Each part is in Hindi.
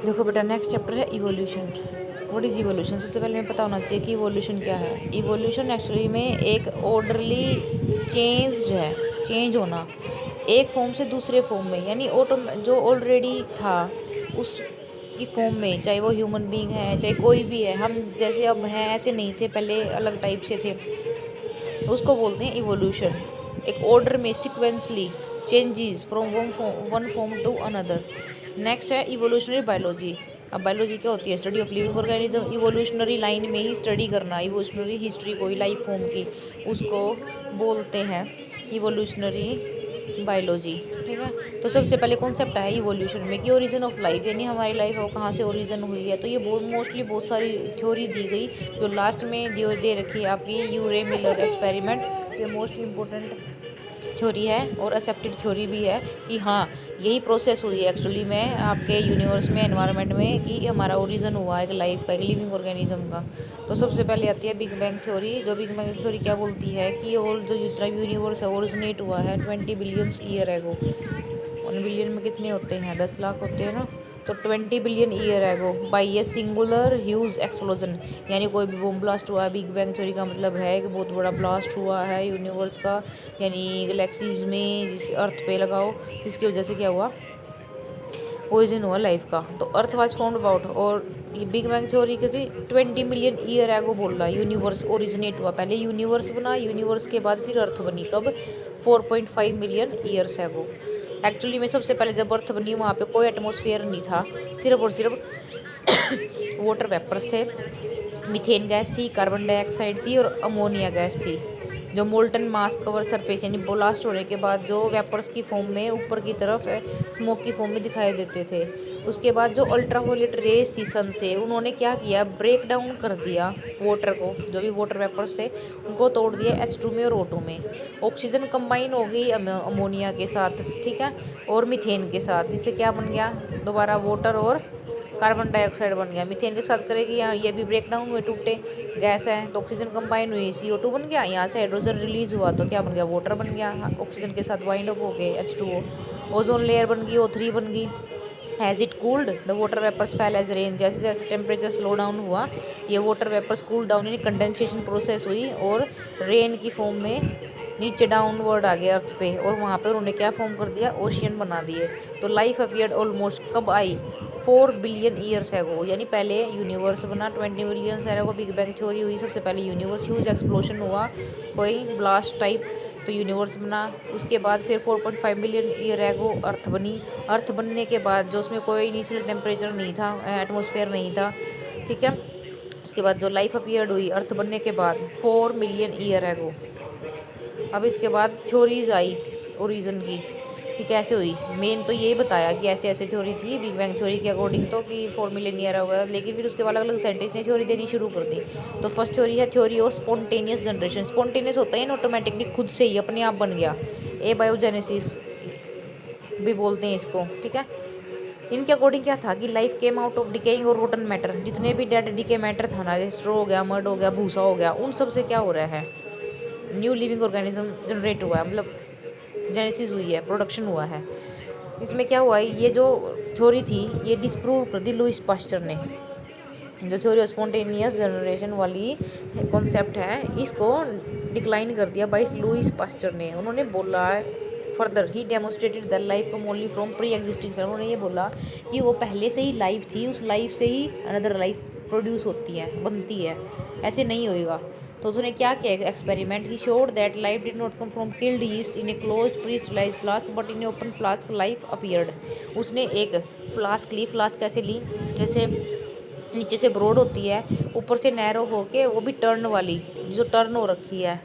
देखो बेटा, नेक्स्ट चैप्टर है इवोल्यूशन। What is evolution? सबसे पहले हमें पता होना चाहिए कि इवोल्यूशन क्या है। इवोल्यूशन एक्चुअली में एक ऑर्डरली चेंज होना एक फॉर्म से दूसरे फॉर्म में, यानी ऑटो जो ऑलरेडी था उस की फॉर्म में, चाहे वो ह्यूमन बीइंग है चाहे कोई भी है, हम जैसे अब हैं ऐसे नहीं थे, पहले अलग टाइप से थे, उसको बोलते हैं इवोल्यूशन। एक ऑर्डर में sequentially changes from one form to another. Next है इवोल्यूशनरी बायोलॉजी। अब बायोलॉजी क्या होती है? Study of living organism. Evolutionary line में ही स्टडी करना, इवोल्यूशनरी हिस्ट्री कोई लाइफ फॉर्म की, उसको बोलते हैं इवोल्यूशनरी बायोलॉजी। ठीक है, तो सबसे पहले कॉन्सेप्ट है इवोल्यूशन में कि ओरिजिन ऑफ लाइफ, यानी हमारी लाइफ वो कहाँ से ओरिजिन हुई है। तो ये बहुत सारी थ्योरी दी गई, जो लास्ट में दे रखी है आपकी यूरे मिलर एक्सपेरिमेंट। ये मोस्ट इम्पोर्टेंट थ्योरी है और एक्सेप्टेड थ्योरी भी है कि हाँ, यही प्रोसेस हुई है एक्चुअली में आपके यूनिवर्स में, एनवायरनमेंट में, कि हमारा ओरिजिन हुआ एक लाइफ का, एक लिविंग ऑर्गेनिज्म का। तो सबसे पहले आती है बिग बैंग थ्योरी। जो बिग बैंग थ्योरी क्या बोलती है कि और जो जितना यूनिवर्स है ओरिजिनेट हुआ है 20 बिलियन ईयर एगो। 1 बिलियन में कितने होते हैं? 10 लाख होते हैं ना। तो 20 billion year ago by a singular huge explosion, यानी कोई भी बम ब्लास्ट हुआ है। बिग बैंग थ्योरी का मतलब है कि बहुत बड़ा ब्लास्ट हुआ है यूनिवर्स का, यानी गैलेक्सीज में, जिस अर्थ पे लगाओ, जिसकी वजह से क्या हुआ, ओरिजिन हुआ लाइफ का। तो अर्थ वाज फाउंड अबाउट, और ये बिग बैंग थ्योरी के 20 मिलियन ईयर एगो बोल रहा है यूनिवर्स ओरिजिनेट हुआ। पहले यूनिवर्स बना, यूनिवर्स के बाद फिर अर्थ बनी। कब? 4.5 मिलियन ईयर्स एगो। एक्चुअली में सबसे पहले जब अर्थ बनी वहाँ पे कोई एटमॉस्फेयर नहीं था, सिर्फ और सिर्फ वाटर वेपर्स थे, मीथेन गैस थी, कार्बन डाइऑक्साइड थी और अमोनिया गैस थी। जो मोल्टन मास कवर सरफेस, यानी ब्लास्ट होने के बाद जो वेपर्स की फॉर्म में ऊपर की तरफ स्मोक की फॉर्म में दिखाई देते थे। उसके बाद जो अल्ट्रावायलेट रेज थी सन से, उन्होंने क्या किया, ब्रेक डाउन कर दिया वाटर को, जो भी वाटर वेपर्स थे उनको तोड़ दिया H2 में और O2 में। ऑक्सीजन कंबाइन हो गई अमोनिया के साथ, ठीक है, और मीथेन के साथ, जिससे क्या बन गया दोबारा वाटर और कार्बन डाइऑक्साइड बन गया। मीथेन के साथ करेगी, यहाँ ये भी ब्रेक डाउन हुए, टूटे, गैस है, तो ऑक्सीजन कंबाइन हुई, CO2 बन गया, यहाँ से हाइड्रोजन रिलीज हुआ तो क्या बन गया, वाटर बन गया, ऑक्सीजन के साथ वाइंड अप हो गए H2O। ओजोन लेयर बन गई, O3 बन गई। As it cooled the water vapours fell as rain. जैसे जैसे टेम्परेचर स्लो डाउन हुआ, ये वाटर वेपर्स कूल डाउन, यानी कंडेंसेशन प्रोसेस हुई और रेन की फॉर्म में नीचे डाउनवर्ड आ गए अर्थ पे, और वहाँ पे उन्होंने क्या फॉर्म कर दिया, ओशियन बना दिए। तो लाइफ अपीयर्ड ऑलमोस्ट कब आई, 4 बिलियन ईयर्स एगो, यानी पहले यूनिवर्स बना 20 billion year ago, big bang theory हुई, सबसे पहले यूनिवर्स ह्यूज एक्सप्लोजन हुआ, कोई ब्लास्ट टाइप, तो यूनिवर्स बना। उसके बाद फिर 4.5 मिलियन ईयर एगो अर्थ बनी। अर्थ बनने के बाद जो उसमें कोई इनिशियल टेम्परेचर नहीं था, एटमॉस्फेयर नहीं था, ठीक है। उसके बाद जो लाइफ अपीयर्ड हुई अर्थ बनने के बाद 4 मिलियन ईयर एगो। अब इसके बाद थ्योरीज आई ओरिजिन की कि कैसे हुई। मेन तो यही बताया कि ऐसे ऐसे थ्योरी थी बिग बैंग थ्योरी के अकॉर्डिंग, तो कि 4 मिलियन ईयर हुआ, लेकिन फिर उसके बाद अलग अलग साइंटिस्ट ने थ्योरी देनी शुरू कर दी। तो फर्स्ट थ्योरी है theory of spontaneous generation. Spontaneous होता है ना, ऑटोमेटिकली खुद से ही अपने आप बन गया, बायोजेनेसिस भी बोलते हैं इसको, ठीक है। इनके अकॉर्डिंग क्या था कि life came out of decaying और रोटन मैटर। जितने भी डेड डिके मैटर था ना, जैसे स्ट्रो हो गया, मड हो गया, भूसा हो गया, उन सब से क्या हो रहा है, न्यू लिविंग ऑर्गेनिज्म जनरेट हुआ है, मतलब जेनेसिस हुई है, प्रोडक्शन हुआ है। इसमें क्या हुआ है, ये जो थ्योरी थी ये डिस्प्रूव कर दी लुइस पास्चर ने। जो थ्योरी ऑफ स्पॉन्टेनियस जनरेशन वाली कॉन्सेप्ट है, इसको डिक्लाइन कर दिया बाय लुइस पास्चर ने। उन्होंने बोला further he demonstrated the life from only from pre existing cell. उन्होंने ये बोला कि वो पहले से ही लाइफ थी, उस लाइफ से ही अनदर लाइफ प्रोड्यूस होती है, बनती है, ऐसे नहीं होएगा। तो उसने क्या किया experiment, he showed that life did not come from killed yeast in a closed presterilized flask but in a open flask life appeared. उसने एक फ्लास्क ली, फ्लास्क कैसे ली, जैसे नीचे से ब्रॉड होती है, ऊपर से नैरो होके, वो भी टर्न वाली, जो टर्न हो रखी है,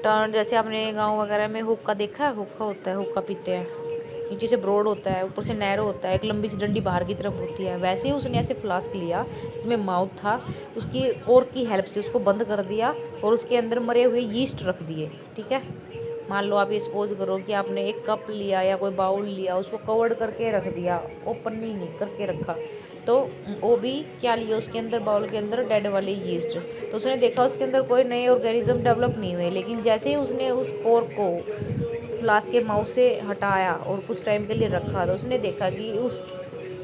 टर्न, जैसे आपने गांव वगैरह में हुक्का देखा है, हुक्का होता है, हुक्का पीते हैं, नीचे से ब्रॉड होता है, ऊपर से नैरो होता है, एक लंबी सी डंडी बाहर की तरफ होती है। वैसे ही उसने ऐसे फ्लास्क लिया जिसमें माउथ था, उसकी कोर की हेल्प से उसको बंद कर दिया और उसके अंदर मरे हुए यीस्ट रख दिए, ठीक है। मान लो आप ये सपोज करो कि आपने एक कप लिया या कोई बाउल लिया, उसको कवर्ड करके रख दिया, ओपन नहीं करके रखा, तो वो भी क्या लिया उसके अंदर, बाउल के अंदर डेड वाले यीस्ट। तो उसने देखा उसके अंदर कोई नए ऑर्गेनिज्म डेवलप नहीं हुए, लेकिन जैसे ही उसने उस कोर को फ्लास्क के माउथ से हटाया और कुछ टाइम के लिए रखा, तो उसने देखा कि उस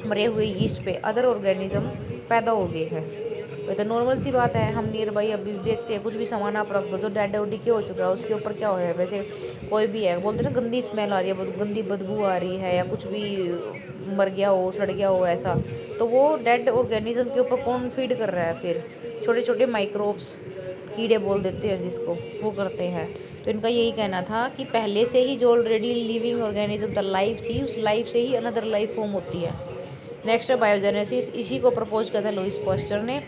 मरे हुए यीस्ट पे अदर ऑर्गेनिज्म पैदा हो गए हैं। ये तो नॉर्मल सी बात है, हम नियर बाई अभी देखते हैं कुछ भी सामान आप रख दो जो डेड और डिके हो चुका है उसके ऊपर क्या हो है। वैसे कोई भी है बोलते हैं ना गंदी स्मेल आ रही है, गंदी बदबू आ रही है, या कुछ भी मर गया हो सड़ गया हो ऐसा, तो वो डेड ऑर्गेनिज्म के ऊपर कौन फीड कर रहा है? फिर छोटे छोटे माइक्रोब्स, कीड़े बोल देते हैं जिसको, वो करते हैं। तो इनका यही कहना था कि पहले से ही जो already living organism the life थी, उस लाइफ से ही अनदर लाइफ फॉर्म होती है। नेक्स्ट है बायोजेनेसिस। इसी को प्रपोज किया था लुईस पास्चर ने।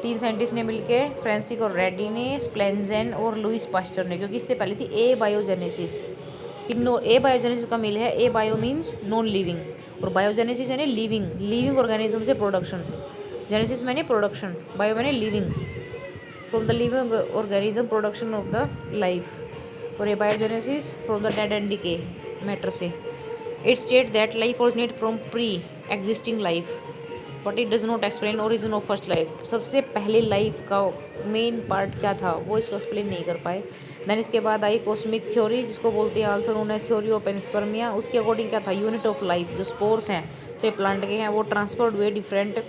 3 साइंटिस्ट ने मिलकर, फ्रांसिस और रेड्डी ने, स्प्लेंजेन और लुईस पास्चर ने, क्योंकि इससे पहले थी ए बायोजेनेसिस। ए बायोजेनेसिस का मिल है, a bio means non living, और बायोजेनेसिस यानी लिविंग, लिविंग ऑर्गेनिज्म से production. Genesis means production, bio मैंने living, from the living organism production of the life, और a biogenesis from the dead and decay matter से। It state that life originate from pre existing life but it does not explain origin of first life. सबसे पहले लाइफ का मेन पार्ट क्या था वो इसको एक्सप्लेन नहीं कर पाए। देन इसके बाद आई कॉस्मिक थ्योरी, जिसको बोलते हैं also known as theory of panspermia. उसके अकॉर्डिंग क्या था, यूनिट ऑफ लाइफ जो स्पोर्स हैं, जो प्लांट के हैं, वो ट्रांसफर्ड हुए डिफरेंट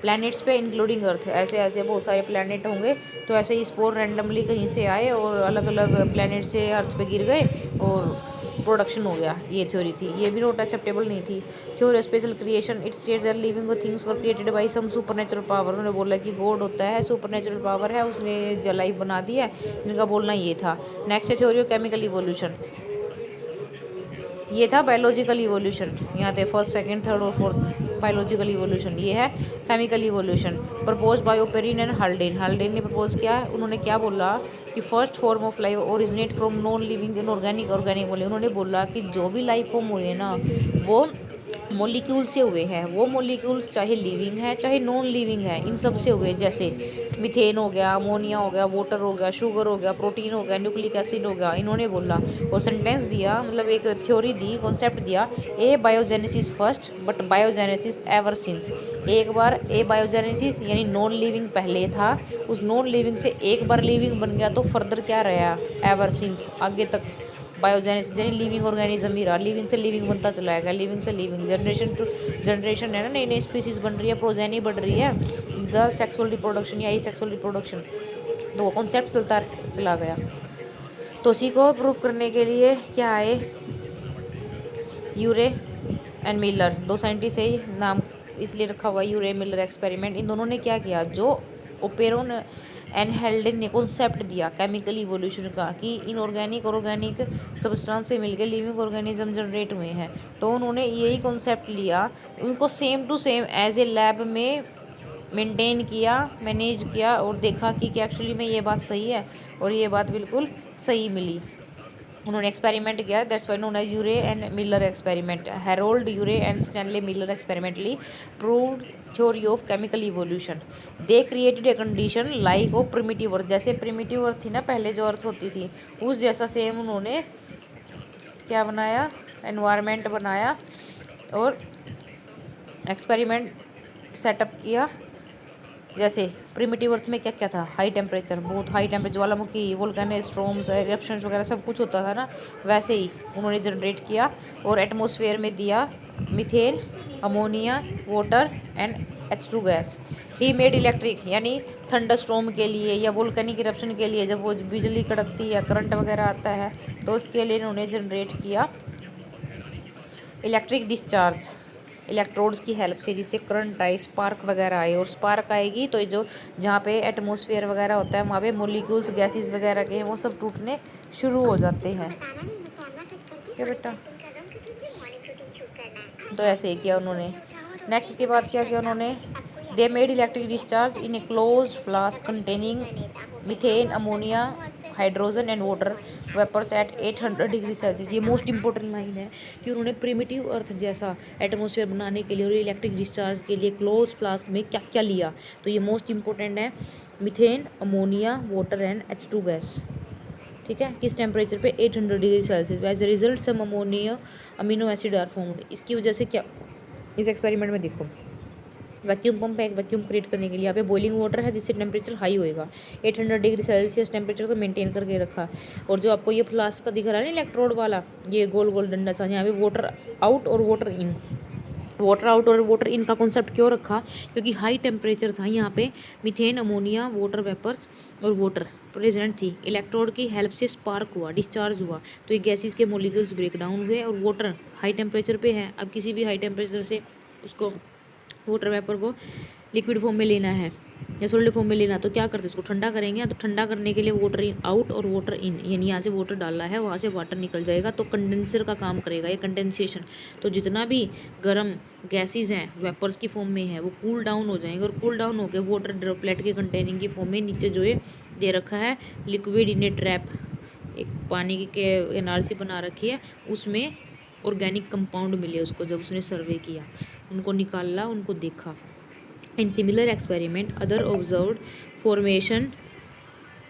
प्लैनेट्स पे इंक्लूडिंग अर्थ। ऐसे ऐसे बहुत सारे प्लैनेट होंगे, तो ऐसे ही स्पोर रैंडमली कहीं से आए और अलग अलग प्लैनेट से अर्थ पे गिर गए और प्रोडक्शन हो गया। ये थ्योरी थी, ये भी नॉट एक्सेप्टेबल नहीं थी। Theory special creation, it's state that living things were created by some supernatural power. उन्होंने बोला कि गॉड होता है, सुपरनेचुरल पावर है, उसने लाइफ बना दी है। इनका बोलना ये था। नेक्स्ट है थ्योरी ऑफ केमिकल इवोल्यूशन। ये था बायोलॉजिकल इवोल्यूशन, यहाँ थे फर्स्ट सेकंड थर्ड और फोर्थ बायोलॉजिकल इवोल्यूशन। ये है chemical evolution propose by Oparin and Haldane. Haldane ने प्रपोज किया, उन्होंने क्या बोला कि first form of life originate from non living in organic. Organic बोले, उन्होंने बोला कि जो भी लाइफ फॉर्म हुए ना वो मॉलिक्यूल से हुए हैं। वो मॉलिक्यूल्स चाहे लिविंग है चाहे नॉन लिविंग है, इन सब से हुए। जैसे मीथेन हो गया, अमोनिया हो गया, वाटर हो गया, शुगर हो गया, प्रोटीन हो गया, न्यूक्लिक एसिड हो गया। इन्होंने बोला और सेंटेंस दिया, मतलब एक थ्योरी दी, कॉन्सेप्ट दिया, a biogenesis first but biogenesis ever since. एक बार ए बायोजेनेसिस यानी नॉन लिविंग पहले था, उस नॉन लिविंग से एक बार लिविंग बन गया, तो फर्दर क्या रहा, एवर सिंस, आगे तक बायोजेनेसिस यानी लिविंग ऑर्गेनिज्म ही रहा। लिविंग से लिविंग बनता चला गया, लिविंग से लिविंग, जनरेशन टू जनरेशन है ना, नई नई स्पीसीज बन रही है, प्रोजेनी बढ़ रही है, द सेक्सुअल रिप्रोडक्शन या ई सेक्सुअल रिप्रोडक्शन। तो वो कॉन्सेप्ट चलता चला गया। तो उसी को प्रूव करने के लिए क्या आए, यूरे एंड मिलर, दो साइंटिस्ट है, नाम इसलिए रखा हुआ यूरे मिलर एक्सपेरिमेंट। इन दोनों ने क्या किया, जो ओपेरोन एंड हेल्डेन ने कॉन्सेप्ट दिया केमिकल इवोल्यूशन का, कि इनऑर्गेनिक और ऑर्गेनिक सब्सटेंस से मिलकर लिविंग ऑर्गेनिज्म जनरेट हुए हैं। तो उन्होंने यही कॉन्सेप्ट लिया, उनको same to same as a lab में मेंटेन किया, मैनेज किया, और देखा कि क्या एक्चुअली में ये बात सही है, और ये बात बिल्कुल सही मिली। उन्होंने एक्सपेरिमेंट किया, that's why known as Urey and Miller experiment. Harold Urey and Stanley Miller experimentally proved theory of chemical evolution. They created a condition like of primitive earth, जैसे प्रिमिटिव अर्थ थी ना पहले जो अर्थ होती थी, उस जैसा सेम उन्होंने क्या बनाया, एनवायरनमेंट बनाया और एक्सपेरिमेंट सेटअप किया। जैसे प्रिमिटिव अर्थ में क्या क्या था, हाई टेम्परेचर, बहुत हाई टेम्परेचर, ज्वालामुखी, वोल्केनो स्ट्रॉम्स, इरप्शंस वगैरह सब कुछ होता था ना, वैसे ही उन्होंने जनरेट किया और एटमॉस्फेयर में दिया methane, ammonia, water and H2 gas. He made electric यानी थंडर स्ट्रॉम के लिए या वोल्केनिक इरप्शन के लिए, जब वो बिजली कड़कती है, करंट वगैरह आता है, तो उसके लिए उन्होंने जनरेट किया इलेक्ट्रिक डिस्चार्ज, इलेक्ट्रोड्स की हेल्प से, जिससे करंट आए, स्पार्क वगैरह आए। और स्पार्क आएगी तो जो जहाँ पे एटमॉस्फेयर वगैरह होता है वहाँ पे मोलिक्यूल्स गैसेस वगैरह के हैं वो सब टूटने शुरू हो जाते हैं। क्या बेटा, तो ऐसे ही किया उन्होंने। नेक्स्ट के बाद क्या किया उन्होंने, they made electric discharge in a closed flask containing methane, ammonia, hydrogen and water vapours at 800 degree Celsius. ये मोस्ट इंपॉर्टेंट लाइन है कि उन्होंने प्रिमिटिव अर्थ जैसा एटमॉस्फेयर बनाने के लिए और इलेक्ट्रिक डिस्चार्ज के लिए क्लोज फ्लास्क में क्या क्या लिया, तो ये मोस्ट इंपॉर्टेंट है, methane, ammonia, water and H2 gas. ठीक है, किस टेम्परेचर पे, 800 degree Celsius. As a result some ammonia amino acid are formed. इसकी वजह से क्या, इस एक्सपेरिमेंट में देखो, वैक्यूम पंप है एक वैक्यूम क्रिएट करने के लिए। यहाँ पे बॉइलिंग वाटर है जिससे टेम्परेचर हाई होएगा, 800 डिग्री सेल्सियस टेम्परेचर को मेंटेन करके रखा। और जो आपको ये फ्लास्क का दिख रहा है ना इलेक्ट्रोड वाला, ये गोल गोल डंडा सा, यहाँ पे वाटर आउट और वाटर इन, वाटर आउट और वाटर इन का कॉन्सेप्ट क्यों रखा, क्योंकि हाई टेम्परेचर था यहाँ पे, मीथेन, अमोनिया, वाटर वेपर्स और वाटर प्रेजेंट थी। इलेक्ट्रोड की हेल्प से स्पार्क हुआ, डिस्चार्ज हुआ, तो ये गैसेस के मोलिक्यूल्स ब्रेक डाउन हुए और वाटर हाई टेम्परेचर पे है। अब किसी भी हाई टेम्परेचर से उसको वाटर वेपर को लिक्विड फॉर्म में लेना है या सॉलिड फॉर्म में लेना, तो क्या करते हैं, उसको ठंडा करेंगे। तो ठंडा करने के लिए वाटर इन आउट और वाटर इन, यानी यहाँ से वाटर डालना है, वहाँ से वाटर निकल जाएगा, तो कंडेंसर का काम करेगा ये कंडेंसेशन। तो जितना भी गर्म गैसेस हैं वेपर्स की फॉर्म में है वो कूल डाउन हो जाएंगे, और कूल डाउन होकर वाटर ड्रॉपलेट के कंटेनिंग की फॉर्म में नीचे जो है दे रखा है लिक्विड इन ए ट्रैप, एक पानी की केनाल सी बना रखी है, उसमें ऑर्गेनिक कंपाउंड मिले उसको। जब उसने सर्वे किया, उनको निकाला, उनको देखा। In similar experiment other observed formation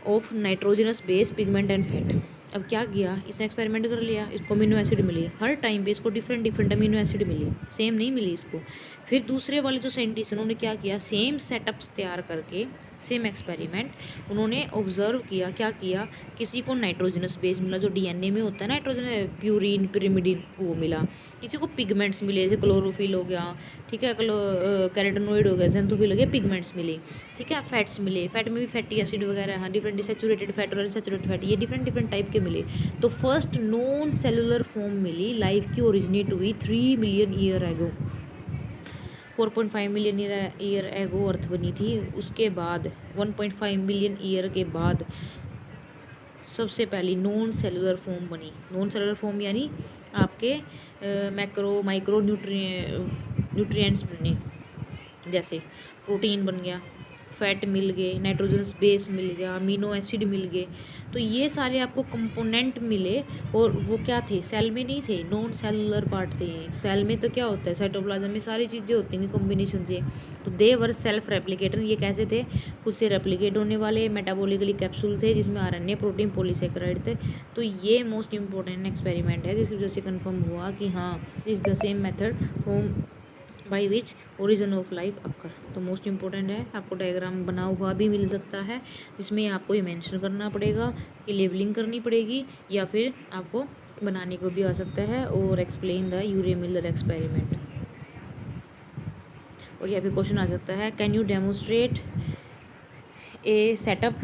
of nitrogenous base pigment and fat. अब क्या किया, इसने एक्सपेरिमेंट कर लिया, इसको अमीनो एसिड मिली, हर टाइम पे इसको डिफरेंट डिफरेंट अमीनो एसिड मिली, सेम नहीं मिली इसको। फिर दूसरे वाले जो साइंटिस्ट उन्होंने क्या किया, सेम सेटअप्स तैयार करके सेम एक्सपेरिमेंट उन्होंने ऑब्जर्व किया। क्या किया, किसी को नाइट्रोजनस बेस मिला जो डीएनए में होता है, नाइट्रोजन प्यूरिन पिरिमिडिन वो मिला। किसी को पिगमेंट्स मिले, जैसे क्लोरोफिल हो गया, ठीक है, कैरोटेनॉइड हो गया, ज़ैंथोफिल हो गया, पिगमेंट्स मिले, ठीक है। फैट्स मिले, फैट में भी फैटी एसिड वगैरह, हाँ, डिफरेंट सैचुरेटेड फैट और अनसैचुरेटेड फैट, ये डिफरेंट डिफरेंट टाइप के मिले। तो फर्स्ट नॉन सेलुलर फॉर्म मिली लाइफ की, ओरिजिनेट हुई 3 million year ago, 4.5 million year ago अर्थ बनी थी। उसके बाद 1.5 मिलियन ईयर के बाद सबसे पहली नॉन सेलुलर फॉर्म बनी। नॉन सेलुलर फॉर्म यानी आपके मैक्रो माइक्रो न्यूट्रिएंट्स बने, जैसे प्रोटीन बन गया, फैट मिल गए, नाइट्रोजन बेस मिल गया, अमीनो एसिड मिल गए। तो ये सारे आपको कंपोनेंट मिले, और वो क्या थे, सेल में नहीं थे, नॉन सेलुलर पार्ट थे। सेल में तो क्या होता है, साइटोप्लाज्म में सारी चीज़ें होती हैं कॉम्बिनेशन से। तो दे वर सेल्फ रेप्लिकेटर, ये कैसे थे, खुद से रेप्लिकेट होने वाले मेटाबॉलिकली कैप्सूल थे जिसमें आरएनए प्रोटीन पॉलीसेकेराइड थे। तो ये मोस्ट इंपॉर्टेंट एक्सपेरिमेंट है जिसकी वजह से कन्फर्म हुआ कि हाँ is the same method form by which origin of life occur. तो मोस्ट इंपॉर्टेंट है, आपको डायग्राम बना हुआ भी मिल सकता है जिसमें आपको ये मेंशन करना पड़ेगा कि लेबलिंग करनी पड़ेगी, या फिर आपको बनाने को भी आ सकता है, और explain the Urey Miller experiment. और यहाँ पे क्वेश्चन आ सकता है, can you demonstrate a setup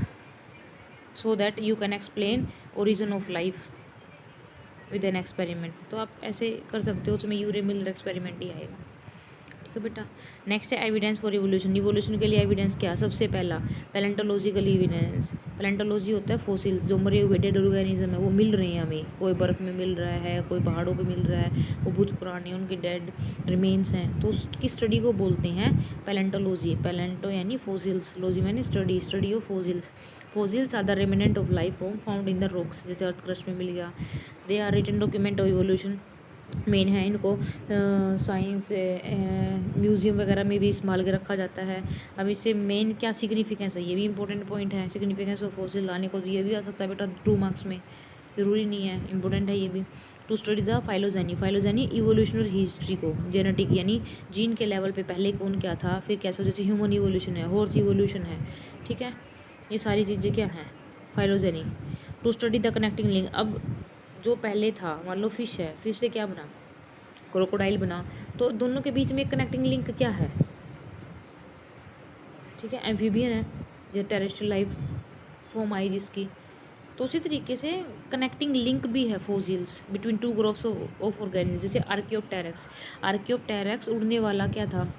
so that you can explain origin of life with an experiment. तो आप ऐसे कर सकते हो, उसमें यूरे मिलर एक्सपेरिमेंट ही आएगा, ठीक है बेटा। नेक्स्ट है एविडेंस फॉर इवोल्यूशन। इवोल्यूशन के लिए एविडेंस क्या, सबसे पहला पैलेंटोलॉजिकल एविडेंस। पैलेंटोलॉजी होता है फोसिल्स, जो मरे हुए डेड ऑर्गेनिज्म है वो मिल रहे हैं हमें, कोई बर्फ़ में मिल रहा है, कोई पहाड़ों पे मिल रहा है, वो बहुत पुराने उनके डेड रिमेन्स हैं, तो उसकी स्टडी को बोलते हैं पैलेंटोलॉजी। पैलेंटो यानी फोसिल्स, लॉजी यानी study, study of fossils. Fossils are the remnant of life form found in the rocks, जैसे अर्थ क्रस्ट में मिल गया। They are written document of evolution, main है, इनको साइंस म्यूज़ियम वगैरह में भी इस्तेमाल के रखा जाता है। अब इससे मेन क्या सिग्निफिकेंस है, ये भी इंपॉर्टेंट पॉइंट है। सिग्निफिकेंस ऑफ फोसिल लाने को तो ये भी आ सकता है बेटा 2 मार्क्स में, ज़रूरी नहीं है, इंपॉर्टेंट है ये भी। To study the phylogeny, phylogeny evolutionary history को, जेनेटिक यानी जीन के लेवल पे पहले कौन क्या था, फिर कैसे, जैसे ह्यूमन इवोल्यूशन है, हॉर्स इवोल्यूशन है, ठीक है, ये सारी चीज़ें क्या हैं, phylogeny. To study the connecting link, अब जो पहले था, मान लो फिश है, फिश से क्या बना, क्रोकोडाइल बना, तो दोनों के बीच में एक कनेक्टिंग लिंक क्या है, ठीक है, एम्फीबियन है, जो टेरेस्ट्रियल लाइफ फॉर्म आई जिसकी। तो उसी तरीके से कनेक्टिंग लिंक भी है fossils between 2 groups of organism, जैसे आर्कियोप्टेरक्स। आर्कियोप्टेरक्स उड़ने वाला क्या था,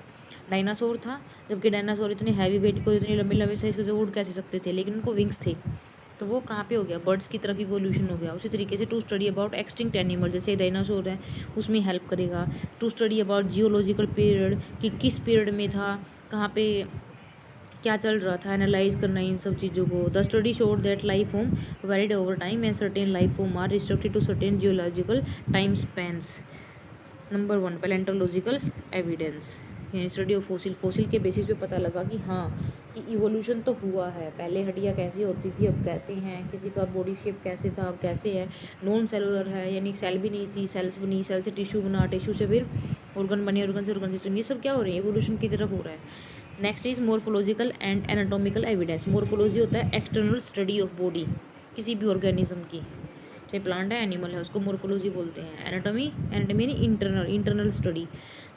डायनासोर था, जबकि डायनासोर इतने हैवी वेट को, इतने लंबे लंबे साइज को उड़ कैसे सकते थे, लेकिन उनको विंग्स थे, तो वो कहाँ पे हो गया, बर्ड्स की तरफ इवोल्यूशन हो गया। उसी तरीके से to study about extinct animal, जैसे डायनासोर है उसमें हेल्प करेगा। To study about geological period, कि किस पीरियड में था, कहाँ पे क्या चल रहा था, एनालाइज करना इन सब चीज़ों को। The study showed that life form varied over time and certain life form are restricted to certain geological time spans. Number 1 palaeontological evidence, यानी स्टडी ऑफ फोसिल, फोसिल के बेसिस पे पता लगा कि हाँ कि इवोल्यूशन तो हुआ है, पहले हड्डियाँ कैसी होती थी अब कैसे हैं, किसी का बॉडी शेप कैसे था अब कैसे है। नॉन सेलुलर है, यानी सेल भी नहीं थी, सेल्स बनी, सेल से टिश्यू बना, टिश्यू से फिर ऑर्गन बने, ऑर्गन से ऑर्गन सिस्टम, ये सब क्या हो रही है, एवोल्यूशन की तरफ हो रहा है। Next is morphological and anatomical evidence. Morphology होता है एक्सटर्नल स्टडी ऑफ बॉडी किसी भी ऑर्गेनिज्म की, चाहे प्लांट है एनिमल है, उसको मोर्फोलॉजी बोलते हैं। एनाटॉमी, एनाटॉमी यानी इंटरनल, इंटरनल स्टडी,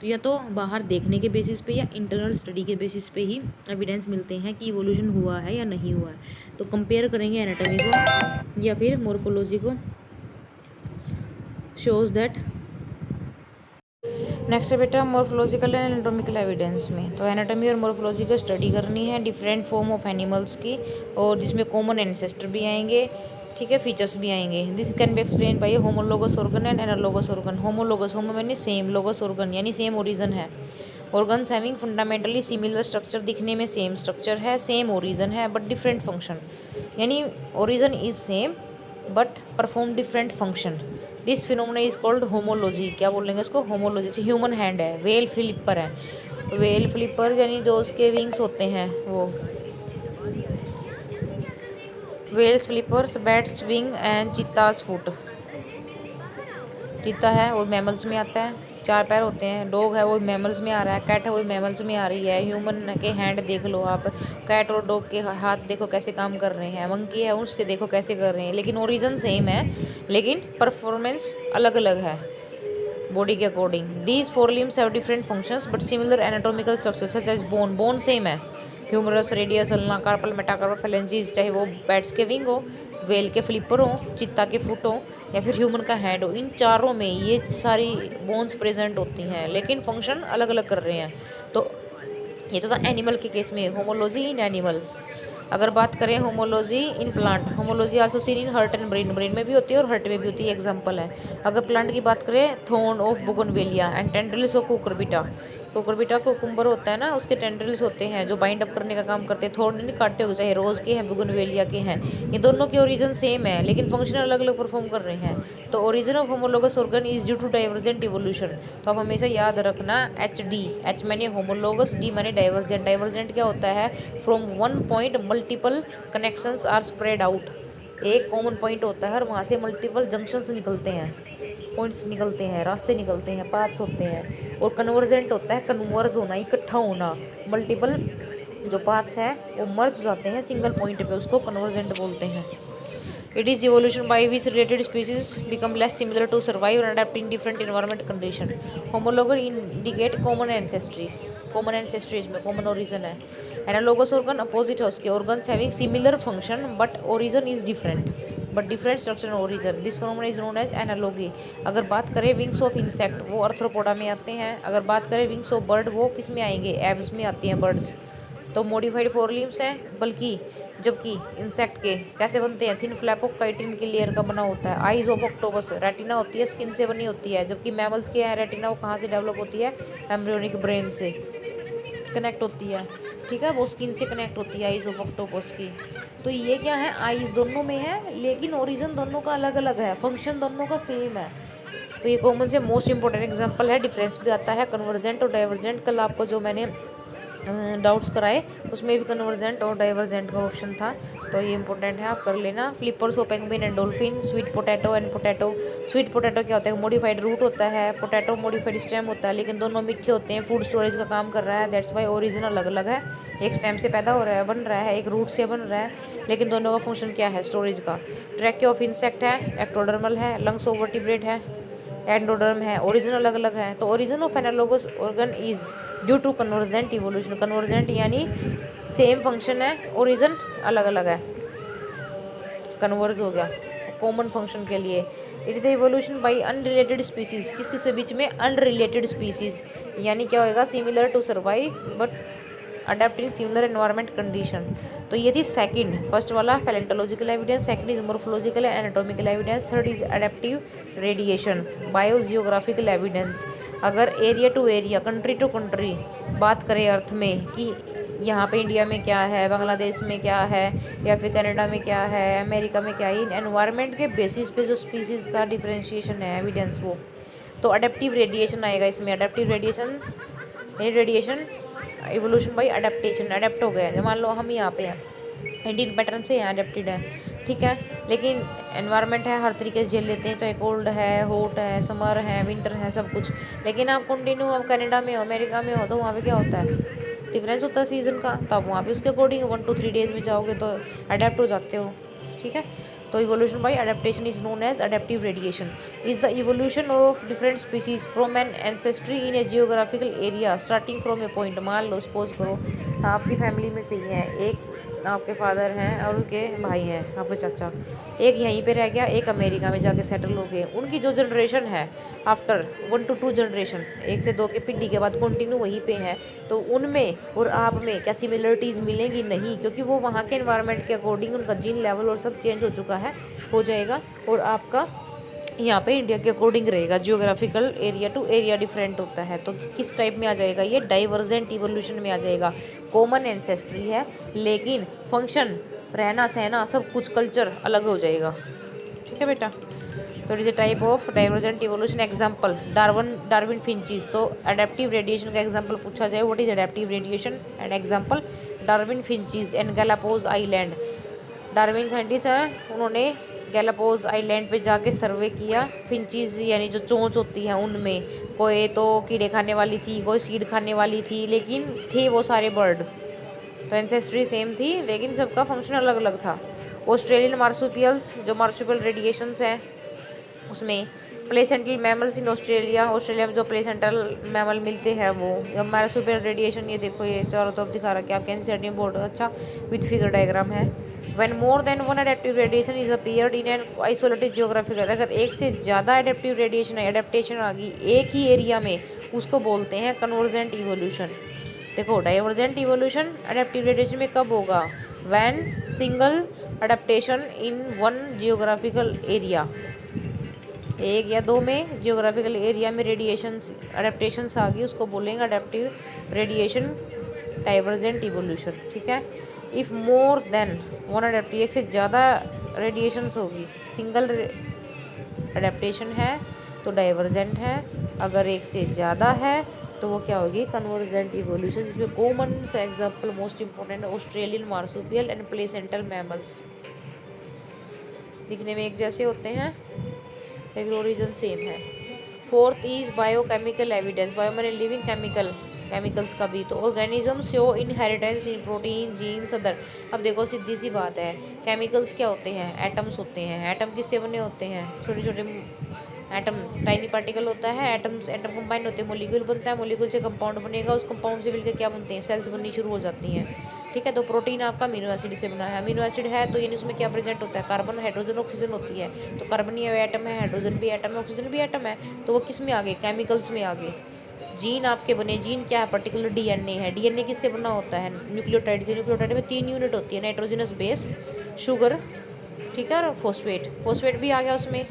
तो या तो बाहर देखने के बेसिस पे या इंटरनल स्टडी के बेसिस पे ही एविडेंस मिलते हैं कि इवोल्यूशन हुआ है या नहीं हुआ है। तो कंपेयर करेंगे एनाटॉमी को या फिर मोर्फोलॉजी को, शोज दैट। नेक्स्ट है बेटा मोर्फोलॉजिकल एंड एनाटॉमिकल एविडेंस में, तो एनाटॉमी और मोर्फोलॉजी का स्टडी करनी है डिफरेंट फॉर्म ऑफ एनिमल्स की, और जिसमें कॉमन एंसेस्टर भी आएंगे, ठीक है, फीचर्स भी आएंगे। This can be explain by homologous organ and analogous organ. Homologous, homo यानी सेम, लोगस ऑर्गन यानी सेम ओरिजन है। Organs having fundamentally similar structure, दिखने में सेम स्ट्रक्चर है, सेम ओरिजन है, बट डिफरेंट फंक्शन, यानी origin is same but perform different function. This phenomena is called homology. क्या बोलेंगे इसको, होमोलॉजी। जैसे ह्यूमन हैंड है, वेल फ्लिपर है, वेल फ्लिपर यानी जो उसके विंग्स होते हैं वो, whale's flippers, bat's wing and cheetah's foot. Cheetah है वो मैमल्स में आता है, 4 पैर होते हैं। डॉग है वो मैमल्स में आ रहा है। कैट है वो मैमल्स में आ रही है। ह्यूमन के हैंड देख लो आप, कैट और डॉग के हाथ देखो कैसे काम कर रहे हैं। मंकी है उसके देखो कैसे कर रहे हैं, लेकिन ओरिजिन सेम है, लेकिन परफॉर्मेंस अलग अलग है बॉडी के according. These 4 limbs have different functions but similar anatomical structures such as bone, bone same है, humerus, radius, ulna, carpal, metacarpal, phalanges, चाहे वो बैट्स के विंग हो, वेल के फ्लिपर हो, चित्ता के फुट हो, या फिर ह्यूमन का हैंड हो, इन चारों में ये सारी बोन्स प्रेजेंट होती हैं, लेकिन फंक्शन अलग अलग कर रहे हैं। तो ये तो था एनिमल के केस में, होमोलॉजी इन एनिमल। अगर बात करें homology in plant, homology also seen in heart and brain, brain में भी होती है और हर्ट में भी होती है, एग्जांपल है। अगर प्लांट की बात करें, thorn of bougainvillea and tendrils of Cucurbita. Cucurbita cucumber होता है ना, उसके टेंड्रिल्स होते हैं जो बाइंड अप करने का काम करते हैं। थॉर्न नहीं काटे हो, चाहे रोज के हैं, बोगनवेलिया के हैं, ये दोनों के ओरिजिन सेम है, लेकिन फंक्शन अलग अलग परफॉर्म कर रहे हैं। तो origin of homologous organ is due to divergent evolution. तो आप हमेशा याद रखना, एच डी, एच मैंने होमोलोगस, डी मैंने डाइवर्जेंट। डाइवर्जेंट क्या होता है, from one point multiple connections are spread out. एक कॉमन पॉइंट होता है और वहाँ से मल्टीपल जंक्शंस निकलते हैं, पॉइंट्स निकलते हैं, रास्ते निकलते हैं, पाथ्स होते हैं। और कन्वर्जेंट होता है कन्वर्ज होना, इकट्ठा होना, मल्टीपल जो पाथ्स हैं वो मर्ज हो जाते हैं सिंगल पॉइंट पे, उसको कन्वर्जेंट बोलते हैं। It is evolution by which related species become less similar to survive and adapt in different environment condition. Homologous indicate common ancestry, common ancestry इसमें कॉमन ओरिजन है। एनालोगस ऑर्गन अपोजिट है उसके, organs having similar function but origin is different, but different structure and origin. This phenomena is known as analogy. अगर बात करें विंग्स ऑफ इंसेक्ट, वो अर्थ्रोपोडा में आते हैं। अगर बात करें विंग्स ऑफ बर्ड, वो किस में आएंगे, एव्स में आती हैं बर्ड्स। तो मॉडिफाइड 4 लिम्स हैं, बल्कि जबकि इंसेक्ट के कैसे बनते हैं, थिन फ्लैप ऑफ काइटिन की लेयर का बना होता है। आइज ऑफ ऑक्टोपस, रेटिना होती है, स्किन से बनी होती है, जबकि मैमल्स के हैं रेटिना, वो कहाँ से डेवलप होती है, एम्ब्रियोनिक ब्रेन से कनेक्ट होती है, ठीक है, वो स्किन से कनेक्ट होती है आइज ऑफ ऑक्टोपस की। तो ये क्या है, आइज दोनों में है, लेकिन ओरिजिन दोनों का अलग अलग है, फंक्शन दोनों का सेम है। तो ये कॉमन से मोस्ट इंपॉर्टेंट एग्जांपल है। डिफरेंस भी आता है कन्वर्जेंट और डाइवर्जेंट। कल आपको जो मैंने डाउट्स कराए उसमें भी कन्वर्जेंट और डाइवर्जेंट का ऑप्शन था, तो ये इंपॉर्टेंट है, आप कर लेना। Flippers of penguin and dolphin, sweet potato and potato. Sweet potato क्या होता है, मॉडिफाइड रूट होता है, पोटैटो मॉडिफाइड स्टेम होता है, लेकिन दोनों मीठे होते हैं, फूड स्टोरेज का काम कर रहा है, दैट्स वाई ओरिजिन अलग अलग है। एक स्टेम से पैदा हो रहा है, बन रहा है, एक रूट से बन रहा है, लेकिन दोनों का फंक्शन क्या है, स्टोरेज का। ट्रैके ऑफ इंसेक्ट है, एक्टोडर्मल है, लंग्स ऑफ वर्टिब्रेट है, एंडोडर्म है, ओरिजिन अलग अलग है। तो origin of analogous organ is due to convergent evolution. Convergent यानी सेम फंक्शन है, ओरिजिन अलग अलग है, कन्वर्ज हो गया कॉमन फंक्शन के लिए। It is evolution by unrelated species, किस किस के बीच में, अनरिलेटेड स्पीसीज, यानी क्या होएगा, similar to survive but adapting similar environment condition. तो ये थी सेकंड, फर्स्ट वाला palaeontological evidence, second is morphological and anatomical evidence, third is adaptive radiations, biogeographical evidence. अगर area to area, country to country बात करें अर्थ में कि यहाँ पे इंडिया में क्या है, बांग्लादेश में क्या है, या फिर कनाडा में क्या है, अमेरिका में क्या है, इन एनवायरनमेंट के बेसिस पे जो स्पीसीज़ का डिफरेंशिएशन है, एविडेंस वो, तो अडेप्टिव रेडिएशन आएगा इसमें। Adaptive radiation, radiation evolution by adaptation, adapt हो गया है। मान लो हम यहाँ पे हैं, इंडियन पैटर्न से यहाँ अडेप्टेड है, ठीक है। लेकिन एनवायरनमेंट है, हर तरीके से झेल लेते हैं, चाहे कोल्ड है, हॉट है, समर है, विंटर है, सब कुछ। लेकिन आप कंटिन्यू अब कनाडा में हो, अमेरिका में हो, तो वहाँ पे क्या होता है, डिफरेंस होता है सीज़न का। तो आप वहाँ पे उसके अकॉर्डिंग 1 to 3 डेज में जाओगे तो अडेप्ट हो जाते हो। ठीक है। तो evolution by adaptation is known as adaptive radiation is the evolution of different species from an ancestry in a geographical area starting from a point. मान लो सपोज करो आपकी फैमिली में से ही है, एक आपके फादर हैं और उनके भाई हैं, आपके चाचा, एक यहीं पे रह गया, एक अमेरिका में जाके सेटल हो गए। उनकी जो जनरेशन है आफ्टर 1 to 2 जनरेशन, 1 से 2 के पीढ़ी के बाद कंटिन्यू वहीं पे है, तो उनमें और आप में क्या सिमिलरिटीज़ मिलेंगी? नहीं, क्योंकि वो वहाँ के एनवायरनमेंट के अकॉर्डिंग उनका जीन लेवल और सब चेंज हो चुका है, हो जाएगा। और आपका यहाँ पे इंडिया के अकॉर्डिंग रहेगा, geographical area to area different होता है। तो किस टाइप में आ जाएगा ये? डाइवर्जेंट इवोल्यूशन में आ जाएगा। कॉमन एंसेस्ट्री है लेकिन फंक्शन, रहना सहना, सब कुछ कल्चर अलग हो जाएगा। ठीक है बेटा। तो it is a type of divergent evolution. Example Darwin finches. तो अडेप्टिव रेडिएशन का एग्जाम्पल पूछा जाए, what is adaptive radiation and example Darwin finches and Galapagos island. Darwin scientist हैं, उन्होंने गैलापागोस आइलैंड पे जाके सर्वे किया। फिंचीज यानी जो चोंच होती है उनमें कोई तो कीड़े खाने वाली थी, कोई सीड खाने वाली थी, लेकिन थे वो सारे बर्ड। तो एंसेस्ट्री सेम थी लेकिन सबका फंक्शन अलग अलग था। ऑस्ट्रेलियन मार्सुपियल्स, जो मार्सुपियल रेडिएशंस हैं उसमें placental mammals in Australia. Australia में जो प्लेसेंटल मैमल मिलते हैं वो मार्सुपियल रेडिएशन, ये देखो ये चारों तरफ दिखा रखा है आपके एनसीईआरटी में, बहुत अच्छा विद फिगर डायग्राम है। When more than one adaptive radiation is appeared in an isolated geographical, अगर एक से ज़्यादा एडेप्टिव रेडिएशन है, एडेप्टेशन आ गई एक ही एरिया में, उसको बोलते हैं कन्वर्जेंट इवोल्यूशन। देखो डाइवर्जेंट इवोल्यूशन एडेप्टिव रेडिएशन में कब होगा? When single adaptation in one geographical area, एक या दो में जियोग्राफिकल एरिया में रेडिएशंस अडेप्टेशंस आ गई, उसको बोलेंगे अडेप्टिव रेडिएशन डाइवर्जेंट इवोल्यूशन। ठीक है। If more than one adaptive, एक से ज़्यादा रेडिएशंस होगी, सिंगल अडेप्टेशन है तो डाइवर्जेंट है, अगर एक से ज़्यादा है तो वो क्या होगी? Convergent evolution. जिसमें कॉमन सा example most important Australian marsupial and placental mammals, दिखने में एक जैसे होते हैं लेकिन ओरिजिन सेम है। Fourth is biochemical evidence. Bio मैंने लिविंग केमिकल्स का भी। तो organism show inheritance in protein genes other. अब देखो सीधी सी बात है, केमिकल्स क्या होते हैं? एटम्स होते हैं। एटम किससे बने होते हैं? छोटे छोटे एटम, टाइनी पार्टिकल होता है, एटम कंबाइन होते हैं, मोलिक्यूल बनता है, मोलिक्यूल से कंपाउंड बनेगा, उस कंपाउंड से मिलकर क्या बनते हैं? सेल्स बननी शुरू हो जाती हैं। ठीक है। तो प्रोटीन आपका अमीनो एसिड से बना है। अमीनो एसिड है तो यानी उसमें क्या प्रेजेंट होता है? कार्बन, हाइड्रोजन, ऑक्सीजन होती है। तो कार्बन ही एटम है, हाइड्रोजन भी एटम है, ऑक्सीजन भी एटम है। तो वो किस में आ गए? केमिकल्स में आ गए। जीन आपके बने, जीन क्या है? पर्टिकुलर डीएनए है। डीएनए किससे बना होता है? न्यूक्लियोटाइड से। न्यूक्लियोटाइड में 3 यूनिट होती है, नाइट्रोजनस बेस, शुगर, ठीक है, और फोस्फेट भी आ गया उसमें,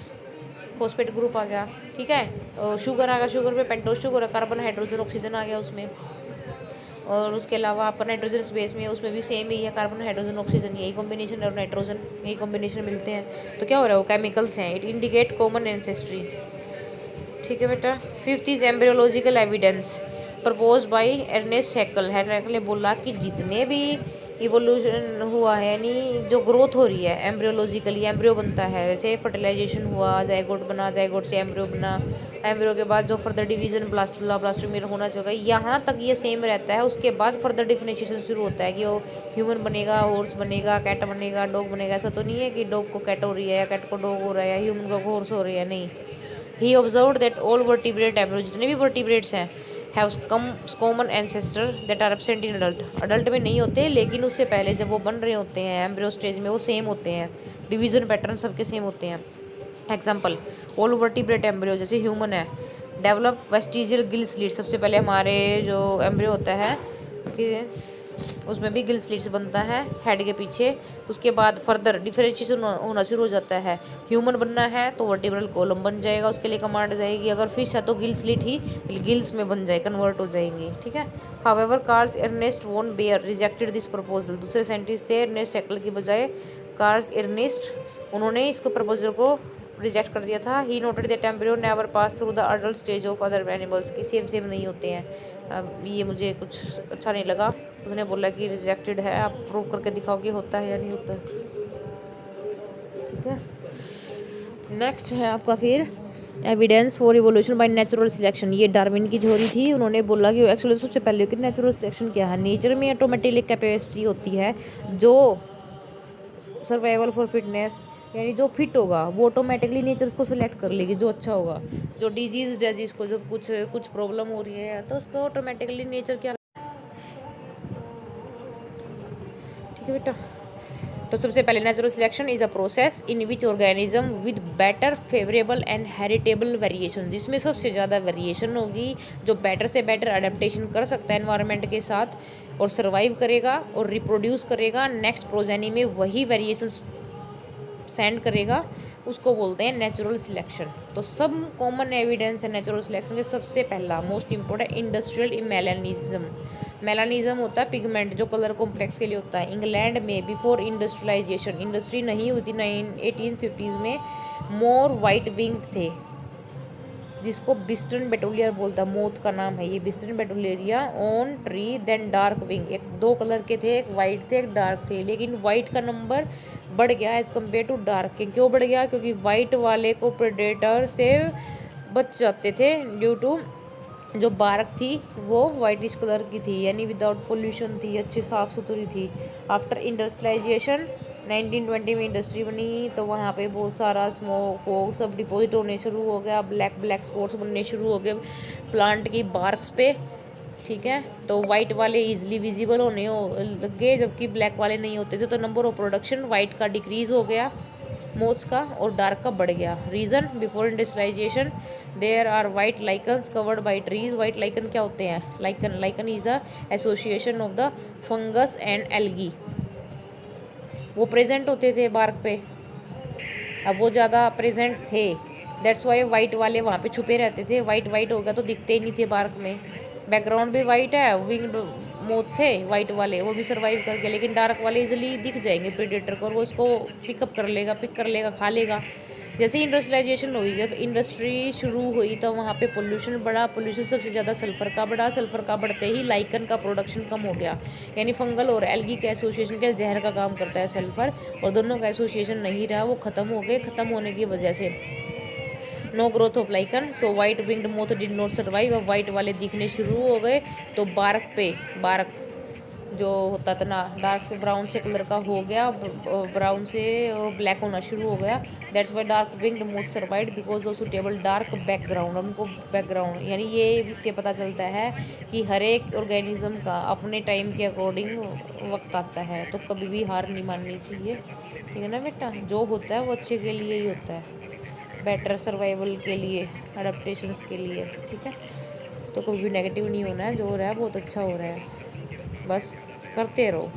फोस्फेट ग्रुप आ गया। ठीक है। और शुगर आ गया, शुगर पे पेंटोज शुगर है, कार्बन, हाइड्रोजन, ऑक्सीजन आ गया उसमें। और उसके अलावा आपका नाइट्रोजन स्पेस में, उसमें भी सेम ही है, कार्बन, हाइड्रोजन, ऑक्सीजन, यही कॉम्बिनेशन, और नाइट्रोजन, यही कॉम्बिनेशन मिलते हैं। तो क्या हो रहा है? वो केमिकल्स हैं। It indicate common ancestry. ठीक है बेटा। Fifth is embryological evidence propose by Ernst Haeckel. Haeckel ने बोला कि जितने भी इवोल्यूशन हुआ है, यानी जो ग्रोथ हो रही है एम्ब्रियोलॉजिकली, एम्ब्रियो बनता है, जैसे फर्टिलाइजेशन हुआ, जाइगोट बना, जाइगोट से एम्ब्रियो बना, एम्ब्रियो के बाद जो फर्दर डिवीजन ब्लास्टुला, ब्लास्टोमेर होना चाहिए, यहाँ तक ये सेम रहता है। उसके बाद फर्दर डिफरेंशिएशन शुरू होता है कि वो ह्यूमन बनेगा, हॉर्स बनेगा, कैट बनेगा, डॉग बनेगा। ऐसा तो नहीं है कि डॉग को कैट हो रही है या कैट को डॉग हो रहा है या ह्यूमन को हॉर्स हो रही है, नहीं। He observe that all vertebrate embryo, जितने भी वर्टिब्रेट्स हैं, have common ancestor that are absent in adult. Adult में नहीं होते लेकिन उससे पहले जब वो बन रहे होते हैं एम्ब्रियो स्टेज में, वो सेम होते हैं, डिवीजन पैटर्न सबके सेम होते हैं। एग्जाम्पल ऑल वर्टिब्रेट एम्ब्रियो, जैसे ह्यूमन है, डेवलप वेस्टिजियल गिल स्लिट। सबसे पहले हमारे जो एम्ब्रियो होता है कि उसमें भी गिल स्लिट्स बनता है हेड के पीछे। उसके बाद फर्दर डिफरेंशिएशन होना शुरू हो जाता है। ह्यूमन बनना है तो वर्टिब्रल कॉलम बन जाएगा, उसके लिए कमांड जाएगी। अगर फिश है तो गिल स्लिट ही गिल्स में बन जाए, कन्वर्ट हो जाएंगी। ठीक है। However Karl's Ernst von Baer rejected this proposal. दूसरे साइंटिस्ट थे अर्नेस्ट हैक्ल की बजाय कार्ल्स अर्नेस्ट, उन्होंने इसको प्रपोजल को रिजेक्ट कर दिया था। He noted that embryo never pass through the adult stage of other animals, की सेम नहीं होते हैं। अब ये मुझे कुछ अच्छा नहीं लगा। उसने बोला कि रिजेक्टेड है, आप प्रूव करके दिखाओगे होता है या नहीं होता है। ठीक है। नेक्स्ट है आपका फिर evidence for evolution by natural selection. ये डार्विन की थ्योरी थी। उन्होंने बोला कि एक्चुअली सबसे पहले कि नेचुरल सिलेक्शन क्या है, नेचर में ऑटोमेटिकली कैपेसिटी होती है जो सर्वाइवल फॉर फिटनेस, यानी जो फिट होगा वो ऑटोमेटिकली नेचर उसको सिलेक्ट कर लेगी, जो अच्छा होगा। जो डिजीज है जिसको जो कुछ प्रॉब्लम हो रही है तो उसको ऑटोमेटिकली नेचर क्या, ठीक है बेटा। तो सबसे पहले natural selection is a process in which organism with better favourable and heritable variation, जिसमें सबसे ज़्यादा वेरिएशन होगी, जो बेटर से बेटर अडेप्टेशन कर सकता है एनवायरनमेंट के साथ और सर्वाइव करेगा और रिप्रोड्यूस करेगा, नेक्स्ट प्रोजेनी में वही वेरिएशंस सेंड करेगा, उसको बोलते हैं नेचुरल सिलेक्शन। तो सब कॉमन एविडेंस है नेचुरल सिलेक्शन के। सबसे पहला most important industrial melanism. Melanism होता है पिगमेंट जो कलर कॉम्प्लेक्स के लिए होता है। इंग्लैंड में बिफोर इंडस्ट्रियलाइजेशन, इंडस्ट्री नहीं हुई थी 1850s में, मोर वाइट विंग्ड थे, जिसको बिस्टन बेटुलियर बोलता है, मोथ का नाम है ये Biston betularia, on tree then dark wing. एक दो कलर के थे, एक वाइट थे एक डार्क थे, लेकिन वाइट का नंबर बढ़ गया एज कम्पेयर टू डार्क के। क्यों बढ़ गया? क्योंकि वाइट वाले को प्रेडेटर से बच जाते थे ड्यू टू जो बार्क थी वो वाइटिश कलर की थी, यानी विदाउट पोल्यूशन थी, अच्छी साफ़ सुथरी थी। आफ्टर इंडस्ट्रियलाइजेशन 1920 में इंडस्ट्री बनी तो वहाँ पे बहुत सारा स्मोक फोक सब डिपॉजिट होने शुरू हो गया, ब्लैक ब्लैक स्पॉट्स बनने शुरू हो गए प्लांट की बार्क्स पे, ठीक है। तो वाइट वाले इजीली विजिबल होने लगे जबकि ब्लैक वाले नहीं होते थे, तो नंबर ऑफ प्रोडक्शन वाइट का डिक्रीज हो गया मोथ्स का और डार्क का बढ़ गया। Reason before industrialization there are white lichens covered by trees. White lichen क्या होते हैं? Lichen is the association of the fungus and algae, वो प्रेजेंट होते थे बार्क पे, अब वो ज़्यादा प्रेजेंट थे, दैट्स वाई वाइट वाले वहाँ पे छुपे रहते थे। वाइट वाइट हो गया तो दिखते ही नहीं थे बार्क में। बैकग्राउंड भी वाइट है, विंग्ड मोथ थे वाइट वाले, वो भी सर्वाइव करके, लेकिन डार्क वाले इजीली दिख जाएंगे प्रेडेटर को और वो इसको पिक कर लेगा खा लेगा। जैसे ही इंडस्ट्रियलाइजेशन हुई, जब इंडस्ट्री शुरू हुई तो वहाँ पे पोल्यूशन बढ़ा, पोल्यूशन सबसे ज़्यादा सल्फर का बढ़ा, सल्फर का बढ़ते ही लाइकन का प्रोडक्शन कम हो गया, यानी फंगल और एल्गी के एसोसिएशन के जहर का काम करता है सल्फर, और दोनों का एसोसिएशन नहीं रहा, वो ख़त्म हो गए। ख़त्म होने की वजह से no growth of lichen, so white winged moth did not survive. अब वाइट वाले दिखने शुरू हो गए तो बार्क जो होता था ना डार्क से ब्राउन से कलर का हो गया, ब्राउन से और ब्लैक होना शुरू हो गया। That's why dark winged moth survive because of suitable dark background. उनको बैकग्राउंड यानी ये इससे पता चलता है कि हर एक ऑर्गेनिज्म का अपने टाइम के अकॉर्डिंग वक्त आता है, तो कभी भी हार नहीं माननी चाहिए, ठीक है ना बेटा। जो होता है वो अच्छे के लिए ही होता है, बेटर सर्वाइवल के लिए, अडेप्टेशंस के लिए, ठीक है। तो कभी भी नेगेटिव नहीं होना है, जो हो रहा है बहुत अच्छा हो रहा है, बस करते रहो।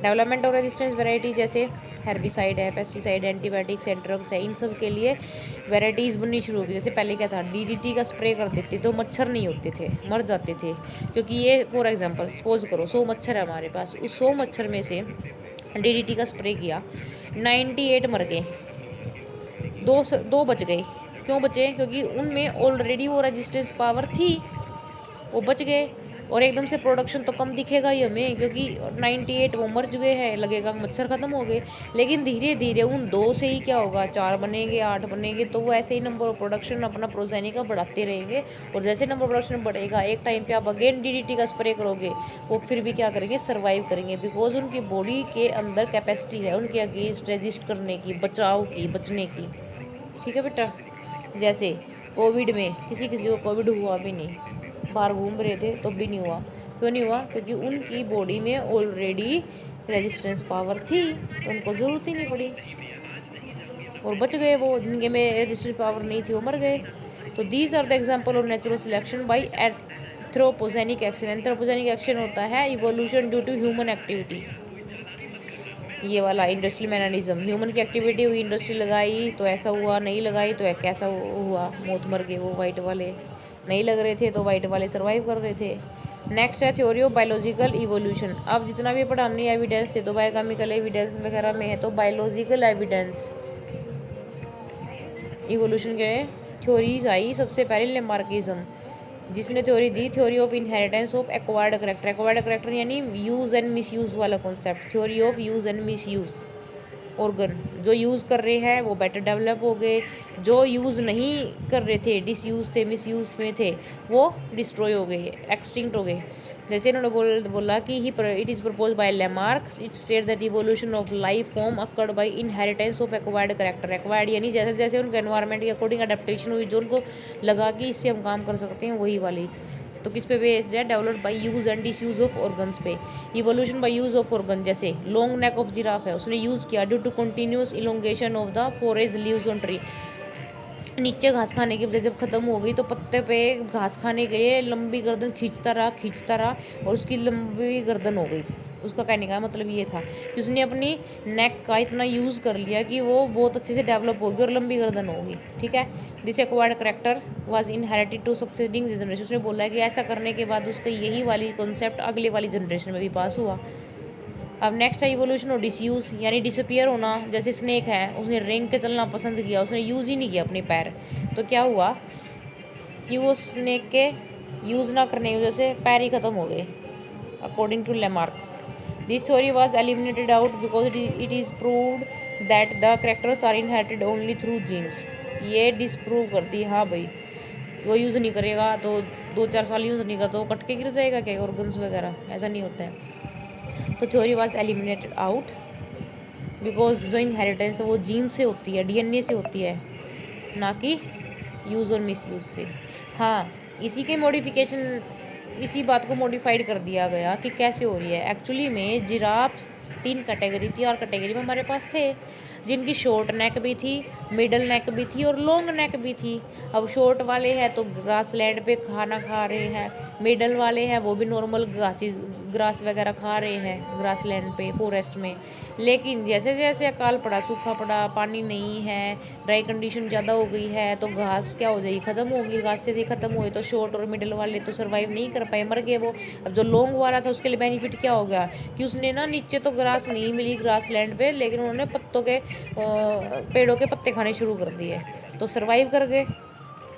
डेवलपमेंट और रेजिस्टेंस वैरायटी जैसे हेर्बिसाइड है, पेस्टिसाइड, एंटीबायोटिक्स है, ड्रग्स है, इन सब के लिए वैरायटीज़ बननी शुरू हो गई। जैसे पहले क्या था, डीडीटी का स्प्रे कर देते तो मच्छर नहीं होते थे, मर जाते थे, क्योंकि ये फॉर एग्जांपल सपोज करो 100 मच्छर है हमारे पास, उस 100 मच्छर में से डीडीटी का स्प्रे किया, 98 मर गए, दो बच गए। क्यों बचे? क्योंकि उनमें ऑलरेडी वो रेजिस्टेंस पावर थी, वो बच गए। और एकदम से प्रोडक्शन तो कम दिखेगा ही हमें, क्योंकि 98 वो मर चुके हैं, लगेगा मच्छर ख़त्म हो गए। लेकिन धीरे धीरे उन 2 से ही क्या होगा, 4 बनेंगे, 8 बनेंगे, तो वो ऐसे ही नंबर ऑफ प्रोडक्शन अपना प्रोजेनी का बढ़ाते रहेंगे। और जैसे नंबर प्रोडक्शन बढ़ेगा, एक टाइम पे आप अगेन डीडीटी का स्प्रे करोगे, वो फिर भी क्या करेंगे, सर्वाइव करेंगे, बिकॉज उनकी बॉडी के अंदर कैपेसिटी है उनके अगेंस्ट रेजिस्ट करने की, बचाव की, बचने की, ठीक है बेटा। जैसे कोविड में किसी को कोविड हुआ भी नहीं, बाहर घूम रहे थे तो भी नहीं हुआ। क्यों नहीं हुआ? क्योंकि उनकी बॉडी में ऑलरेडी रेजिस्टेंस पावर थी, तो उनको ज़रूरत ही नहीं पड़ी और बच गए। वो जिनके में रेजिस्टेंस पावर नहीं थी वो मर गए। तो these are the example of natural selection by anthropogenic action. Anthropogenic action होता है evolution due to human activity. ये वाला इंडस्ट्रियल मैकेनिज्म, ह्यूमन की एक्टिविटी हुई, इंडस्ट्री लगाई तो ऐसा हुआ, नहीं लगाई तो कैसा हुआ, मौत मर गए वो वाइट वाले, नहीं लग रहे थे तो वाइट वाले सर्वाइव कर रहे थे। नेक्स्ट है थ्योरी ऑफ बायोलॉजिकल इवोल्यूशन। अब जितना भी पढ़ा हमने एविडेंस थे तो बायोकेमिकल एविडेंस वगैरह में है, तो बायोलॉजिकल एविडेंस इवोल्यूशन के थ्योरीज आई। सबसे पहले लेमार्किज्म, जिसने theory the theory of inheritance of acquired character. Acquired character यानी यूज़ एंड मिस यूज़ वाला concept, theory of use and miss use, organ जो यूज़ कर रहे हैं वो बेटर डेवलप हो गए, जो यूज़ नहीं कर रहे थे, डिसयूज थे, मिसयूज में थे, वो डिस्ट्रॉय हो गए, एक्सटिंक्ट हो गए। जैसे इन्होंने बोला कि it is propose by Lamarck, it state that evolution of life form occurred by inheritance of acquired character. Acquired यानी जैसे जैसे उनके एनवायरनमेंट के अकॉर्डिंग अडेप्टेशन हुई, जो उनको लगा कि इससे हम काम कर सकते हैं, वही वाली। तो किस पे बेस्ड है? Developed by use and disuse of organs पे। Evolution by use of organ, जैसे लॉन्ग नेक ऑफ जिराफ है, उसने यूज़ किया due to continuous elongation of the forage leaves on tree. नीचे घास खाने की वजह जब ख़त्म हो गई तो पत्ते पे घास खाने के लिए लंबी गर्दन खींचता रहा और उसकी लंबी गर्दन हो गई। उसका कहने का मतलब ये था कि उसने अपनी नेक का इतना यूज़ कर लिया कि वो बहुत अच्छे से डेवलप होगी और लंबी गर्दन होगी। ठीक है, this acquired character was inherited to succeeding generation. उसने बोला कि ऐसा करने के बाद उसका यही वाली कॉन्सेप्ट अगले वाली जनरेशन में भी पास हुआ। अब नेक्स्ट है इवोल्यूशन और डिसयूज़, यानी डिसअपियर होना। जैसे स्नेक है, उसने रेंग के चलना पसंद किया, उसने यूज़ ही नहीं किया अपने पैर, तो क्या हुआ कि वो स्नेक के यूज़ ना करने की वजह से पैर ही ख़त्म हो गए, according to Lamarck. This theory was eliminated out because it is proved that the characters are inherited only through genes. ये डिसप्रूव कर दी, हाँ भाई वो यूज़ नहीं करेगा तो 2-4 साल यूज़ नहीं करता तो कट के गिर जाएगा क्या ऑर्गन्स वगैरह, ऐसा नहीं होता है। तो theory was eliminated out because जो इनहेरिटेंस है वो जीन से होती है, डीएनए से होती है, ना कि यूज़ और मिस यूज़ से। हाँ, इसी के मॉडिफिकेशन, इसी बात को मॉडिफाइड कर दिया गया कि कैसे हो रही है। एक्चुअली में जिराफ 3 कैटेगरी थी और कैटेगरी में हमारे पास थे जिनकी शॉर्ट नेक भी थी, मिडल नेक भी थी और लॉन्ग नेक भी थी। अब शॉर्ट वाले हैं तो ग्रास लैंड पे खाना खा रहे हैं, मिडल वाले हैं वो भी नॉर्मल ग्रास वगैरह खा रहे हैं ग्रास लैंड पे, फॉरेस्ट में। लेकिन जैसे जैसे अकाल पड़ा, सूखा पड़ा, पानी नहीं है, ड्राई कंडीशन ज़्यादा हो गई है तो घास क्या हो जाएगी, ख़त्म होगी। घास से ख़त्म हुई तो शॉर्ट और मिडल वाले तो सर्वाइव नहीं कर पाए, मर गए वो। अब जो लॉन्ग वाला था उसके लिए बेनिफिट क्या हो गया कि उसने ना नीचे तो ग्रास नहीं मिली ग्रास लैंड पे, लेकिन उन्होंने पत्तों के पेड़ों के पत्ते खाने शुरू कर दिए तो सर्वाइव कर गए।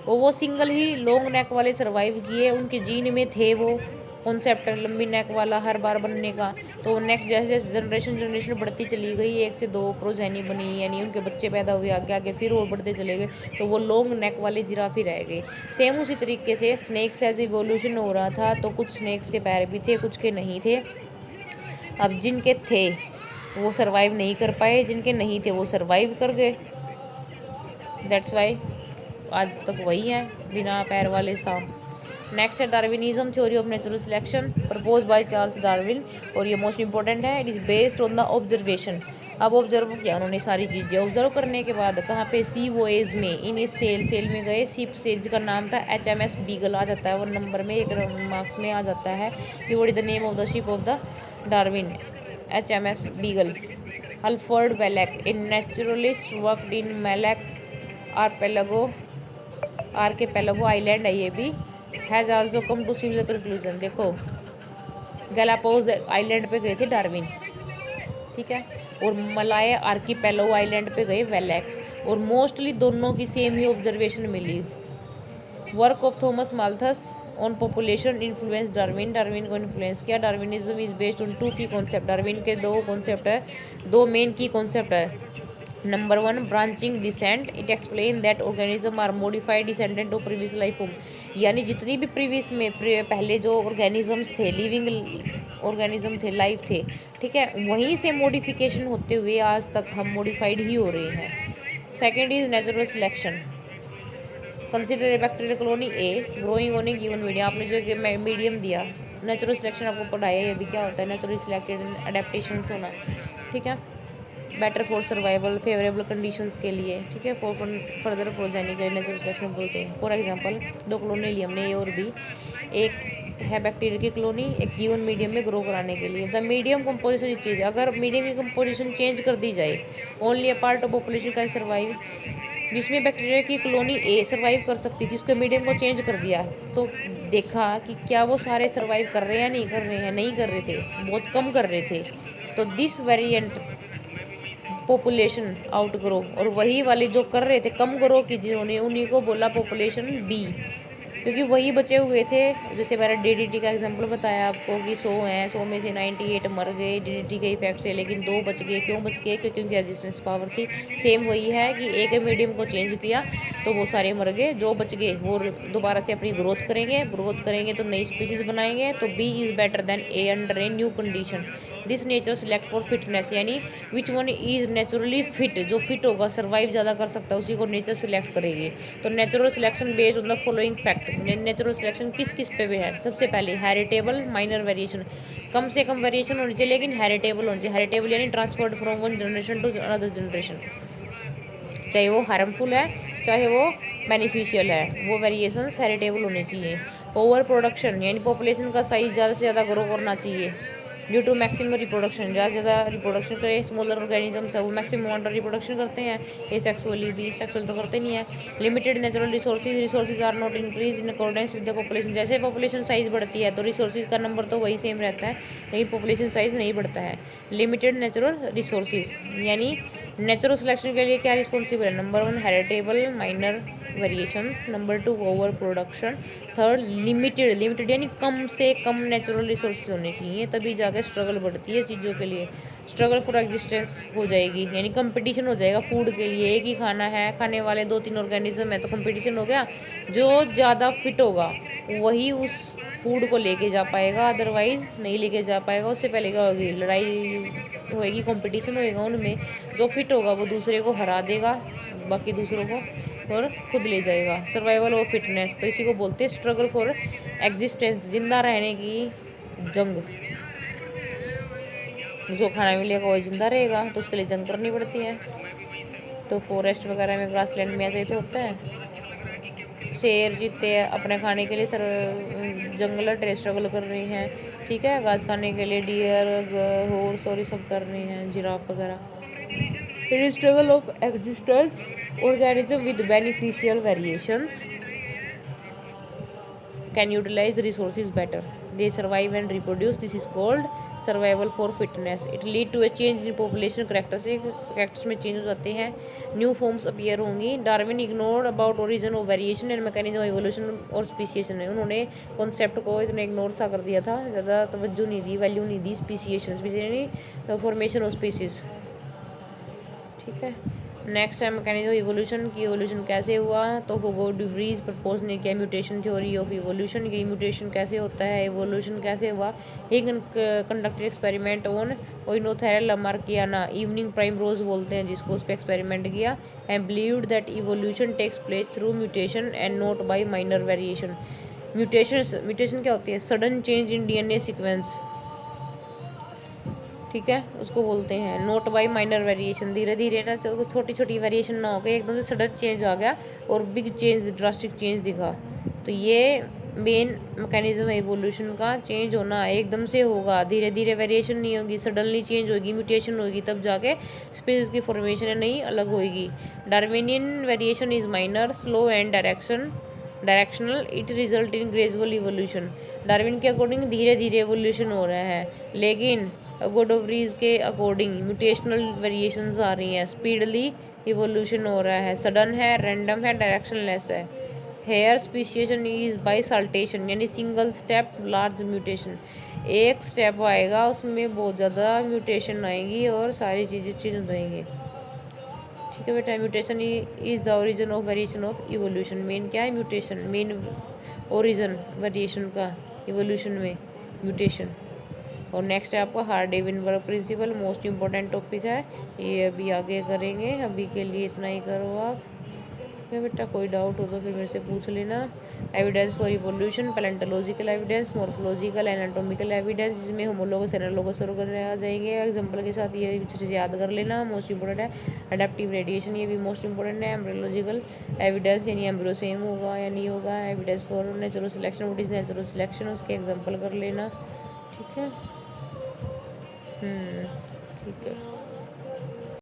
वो सिंगल ही लॉन्ग नेक वाले सर्वाइव किए, उनके जीन में थे वो कॉन्सेप्ट लंबी नेक वाला हर बार बनने का। तो नेक्स्ट जैसे जैसे जनरेशन बढ़ती चली गई, 1 से 2 प्रोजेनी बनी, यानी उनके बच्चे पैदा हुए, आगे आगे फिर और बढ़ते चले गए, तो वो लॉन्ग नेक वाले जिराफ ही रह गए। सेम उसी तरीके से स्नेक्स एज इवोल्यूशन हो रहा था, तो कुछ स्नेक्स के पैर भी थे, कुछ के नहीं थे। अब जिनके थे वो सर्वाइव नहीं कर पाए, जिनके नहीं थे वो सर्वाइव कर गए। दैट्स वाई आज तक वही है, बिना पैर वाले सांप। नेक्स्ट है Darwinism, theory of natural selection propose by Charles Darwin, और ये मोस्ट इंपॉर्टेंट है। It is based on the observation. अब ऑब्जर्व किया उन्होंने सारी चीज़ें, ऑब्जर्व करने के बाद कहाँ पे, सी वोएज में, इन इस सेल में गए। शिप से जिसका नाम था HMS बीगल आ जाता है 1 नंबर में, 1 मार्क्स में आ जाता है कि what is the name of the ship of the Darwin, HMS Beagle. Alfred Wallace, a naturalist, worked in Malay archipelago island है ये भी, has also come to similar conclusion. देखो गैलापागोस आइलैंड पे गए थे डार्विन, ठीक है, और मलाया आर्किपेलागो आइलैंड पे गए वेलेक, और मोस्टली दोनों की सेम ही ऑब्जर्वेशन मिली। Work of Thomas Malthus on population influence Darwin, Darwin को इन्फ्लुएंस किया। डार्विनिज्म इज बेस्ड ऑन 2 की कॉन्सेप्ट, डार्विन के 2 कॉन्सेप्ट है, 2 मेन की कॉन्सेप्ट है। Number 1 branching descent, it explain that organism are modified descendant of previous life form, यानी जितनी भी प्रीवियस में पहले जो ऑर्गेनिजम्स थे, लिविंग ऑर्गेनिज्म थे, लाइफ थे, ठीक है, वहीं से मॉडिफिकेशन होते हुए आज तक हम मॉडिफाइड ही हो रहे हैं। Second is natural selection, consider a bacterial colony a growing on A given medium, आपने जो मीडियम दिया, नेचुरल सिलेक्शन आपको पढ़ाया, ये भी क्या होता है, नेचुरली सिलेक्टेड अडेप्टेशंस होना, ठीक है, better for survival, favourable conditions के लिए, ठीक है, फॉर फर्दर प्रोजेनी के लिए नेचुरल सिलेक्शन बोलते हैं। फॉर एग्जांपल 2 कॉलोनियम ने ए और बी, एक है बैक्टीरिया की कॉलोनी एक गिवन मीडियम में ग्रो कराने के लिए। द मीडियम कंपोजिशन चीज़, अगर मीडियम की कंपोजिशन चेंज कर दी जाए, only a part of population can survive, जिसमें बैक्टीरिया की कॉलोनी ए सर्वाइव कर सकती थी, उसके मीडियम को चेंज कर दिया तो देखा कि क्या वो सारे सर्वाइव कर रहे हैं या नहीं कर रहे हैं, नहीं कर रहे थे, बहुत कम कर रहे थे। तो this variant population out grow, और वही वाले जो कर रहे थे कम ग्रो की जिन्होंने, उन्हीं को बोला पॉपुलेशन बी, क्योंकि वही बचे हुए थे। जैसे मैंने डीडीटी का एग्जांपल बताया आपको कि 100 हैं, 100 में से 98 मर गए डीडीटी के इफेक्ट से, लेकिन 2 बच गए। क्यों बच गए? क्योंकि उनकी रेजिस्टेंस पावर थी। सेम वही है कि एक मीडियम को चेंज किया तो वो सारे मर गए, जो बच गए वो दोबारा से अपनी ग्रोथ करेंगे तो नई स्पीसीज बनाएंगे। तो B is better than A under a new condition. This nature select for fitness, यानी which one is naturally fit, जो फिट होगा सर्वाइव ज़्यादा कर सकता है उसी को नेचर सिलेक्ट करेगी। तो natural selection based on the following fact. Natural selection किस किस पे भी है? सबसे पहले हेरिटेबल, माइनर वेरिएशन, कम से कम वेरिएशन होनी चाहिए लेकिन हेरिटेबल होनी चाहिए। हेरिटेबल यानी transferred from one generation to another generation, चाहे वो हार्मफुल है चाहे वो बेनिफिशियल है, वो वेरिएशंस हेरिटेबल होनी चाहिए। ओवर प्रोडक्शन यानी पॉपुलेशन का साइज ज़्यादा से ज़्यादा ग्रो करना चाहिए ड्यू टू मैक्सिमम रिप्रोडक्शन, ज़्यादा से ज़्यादा रिप्रोडक्शन करे। स्मॉलर ऑर्गेनिजम्स है वो मैक्सिमम अमाउंट ऑफ रिप्रोडक्शन करते हैं, ये सेक्सुअली भी, सेक्सुअल तो करते नहीं है। Limited natural resources are not increase in accordance with the population, जैसे पॉपुलेशन साइज बढ़ती है तो रिसोर्सेज का नंबर तो वही सेम रहता है लेकिन पॉपुलेशन साइज नहीं बढ़ता है। लिमिटेड नेचुरल रिसोर्सेज यानी नेचुरल सिलेक्शन के लिए क्या रिस्पॉन्सिबल है? Number 1 heritable minor variations, number 2 over production, third limited यानी कम से कम नेचुरल रिसोर्सेज होने चाहिए, तभी जाकर स्ट्रगल बढ़ती है चीज़ों के लिए। स्ट्रगल फॉर एग्जिस्टेंस हो जाएगी यानी कंपटीशन हो जाएगा फूड के लिए। एक ही खाना है, खाने वाले 2-3 ऑर्गेनिज्म है तो कंपटीशन हो गया। जो ज़्यादा फिट होगा वही उस फूड को लेके जा पाएगा, अदरवाइज नहीं लेके जा पाएगा। उससे पहले क्या होगी? लड़ाई होएगी, कंपटीशन होएगा उनमें। जो फिट होगा वो दूसरे को हरा देगा, बाकी दूसरों को, और खुद ले जाएगा। सर्वाइवल ऑफ फिटनेस, तो इसी को बोलते हैं स्ट्रगल फॉर एग्जिस्टेंस, जिंदा रहने की जंग। जिसको खाना मिलेगा वो जिंदा रहेगा तो उसके लिए जंग करनी पड़ती है। तो फॉरेस्ट वगैरह में, ग्रासलैंड में ऐसे ही तो होता है। शेर चीते अपने खाने के लिए जंगल स्ट्रगल कर रही हैं, ठीक है, घास खाने के लिए डियर, हॉर्स और ये सब कर रही हैं, जिराफ वगैरह। Struggle of existence organism with beneficial variations can utilize resources better. They survive and reproduce. This is called survival for fitness. It lead to a change in population characters में change हो जाते हैं, न्यू फॉर्म्स अपीयर होंगी। Darwin ignored about origin of variation and mechanism of evolution और स्पीसीएशन है, उन्होंने कॉन्सेप्ट को इतना इग्नोर सा कर दिया था, ज़्यादा तवज्जो नहीं दी, वैल्यू नहीं दी स्पीसीएशन यानी फॉर्मेशन ऑफ स्पीसीज, ठीक है। नेक्स्ट है मैकेनिज्म इवोल्यूशन की, इवोल्यूशन कैसे हुआ? तो हुगो डिवरीज प्रपोज ने किया म्यूटेशन थ्योरी ऑफ इवोल्यूशन की। म्यूटेशन कैसे होता है, इवोल्यूशन कैसे हुआ? He conducted experiment on Oenothera lamarckiana, evening primrose बोलते हैं जिसको, उस पर एक्सपेरिमेंट किया। And believed that evolution takes place through mutation and not by minor variation. Mutation क्या होती है? Sudden change in DNA sequence, ठीक है, उसको बोलते हैं। नोट बाई माइनर वेरिएशन, धीरे धीरे ना छोटी छोटी वेरिएशन ना हो गई, एकदम से सडन चेंज आ गया और बिग चेंज, ड्रास्टिक चेंज दिखा। तो ये मेन मैकेनिज्म है इवोल्यूशन का। चेंज होना एकदम से होगा, धीरे धीरे वेरिएशन नहीं होगी, सडनली चेंज होगी, म्यूटेशन होगी, तब जाके स्पीसीज की फॉर्मेशन है नहीं अलग होगी। Darwinian variation is minor, slow and directional, it result in gradual evolution. Darwin के अकॉर्डिंग धीरे धीरे एवोल्यूशन हो रहा है, लेकिन गोडोवरीज के अकॉर्डिंग म्यूटेशनल वेरिएशंस आ रही हैं, स्पीडली इवोल्यूशन हो रहा है, सडन है, रैंडम है, डायरेक्शनलेस है। Hair speciation is by saltation यानी सिंगल स्टेप लार्ज म्यूटेशन, एक स्टेप आएगा उसमें बहुत ज़्यादा म्यूटेशन आएगी और सारी चीज़ें चेंज हो जाएंगी, ठीक है बेटा। Mutation is the origin of variation of evolution. Main क्या है? म्यूटेशन, मेन ओरिजिन वेरिएशन का इवोल्यूशन में म्यूटेशन। और नेक्स्ट है आपका Hardy Weinberg principle, most important topic है, ये अभी आगे करेंगे, अभी के लिए इतना ही करो आप, क्या बेटा। कोई डाउट हो तो फिर मेरे से पूछ लेना। Evidence for evolution, palaeontological evidence, morphological, anatomical evidence, जिसमें होमोलोगस एनालोगस आ जाएंगे एग्जांपल के साथ, ये अच्छे से याद कर लेना, मोस्ट इंपॉर्टेंट है। अडेप्टिव रेडिएशन, ये भी मोस्ट इंपॉर्टेंट है। एम्ब्रियोलॉजिकल एविडेंस यानी एम्ब्रियो सेम होगा या नहीं होगा। Evidence for natural selection, what is natural selection, उसके एग्जाम्पल कर लेना, ठीक है। ठीक है।